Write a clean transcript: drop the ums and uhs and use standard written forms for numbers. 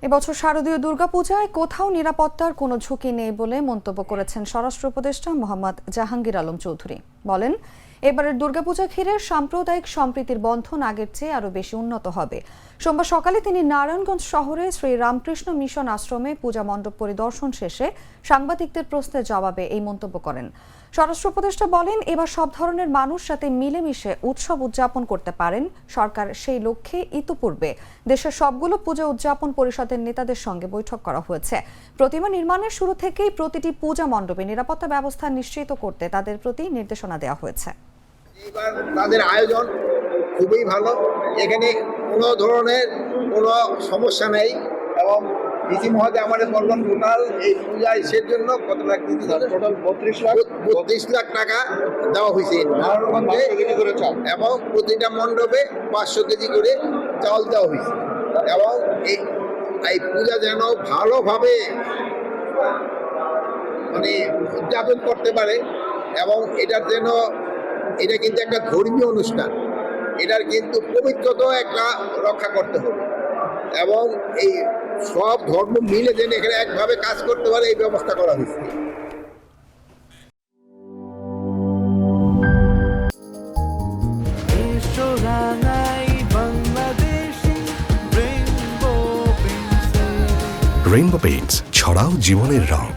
এবছর শারদীয় দুর্গাপূজায় কোথাও নিরাপত্তার কোনো ঝুঁকি নেই বলে মন্তব্য করেছেন স্বরাষ্ট্র উপদেষ্টা মোহাম্মদ জাহাঙ্গীর আলম চৌধুরী। বলেন, এবারের দুর্গাপূজা ঘিরে সাম্প্রদায়িক সম্প্রীতির বন্ধন আগের চেয়ে আরও বেশি উন্নত হবে। সোমবার সকালে তিনি নারায়ণগঞ্জ শহরে শ্রী রামকৃষ্ণ মিশন আশ্রমে পূজা মণ্ডপ পরিদর্শন শেষে সাংবাদিকদের প্রশ্নের জবাবে এই মন্তব্য করেন। স্বরাষ্ট্র উপদেষ্টা বলেন, এবার সব ধরনের মানুষ সাথে মিলেমিশে উৎসব উদযাপন করতে পারেন। সরকার সেই লক্ষ্যে ইতিপূর্বে দেশের সবগুলো পূজা উদযাপন পরিষদের নেতাদের সঙ্গে বৈঠক করা হয়েছে। প্রতিমা নির্মাণের শুরু থেকেই প্রতিটি পূজা মণ্ডপে নিরাপত্তা ব্যবস্থা নিশ্চিত করতে তাদের প্রতি নির্দেশনা দেওয়া হয়েছে। এবার তাদের আয়োজন খুবই ভালো, এখানে কোনো ধরনের কোনো সমস্যা নেই এবং ডিসি মহোদয় আমাদের বললেন টোটাল এই পূজা ইসের জন্য কত লাখ দিতে হবে? টোটাল 32 লাখ টাকা দেওয়া হয়েছে এবং প্রতিটা মণ্ডপে 500 কেজি করে চাউল দেওয়া হয়েছে এবং এই পূজা যেন ভালোভাবে মানে উদযাপন করতে পারে এবং এটার যেন এটা কিন্তু একটা ধর্মীয় অনুষ্ঠান, এটার কিন্তু পবিত্রতাও একটা রক্ষা করতে হবে এবং এই সব ধর্ম মিলে যেন এখানে একভাবে কাজ করতে পারে এই ব্যবস্থা করা হয়েছে। রেইনবো পেইন্টস, ছড়াও জীবনের রং।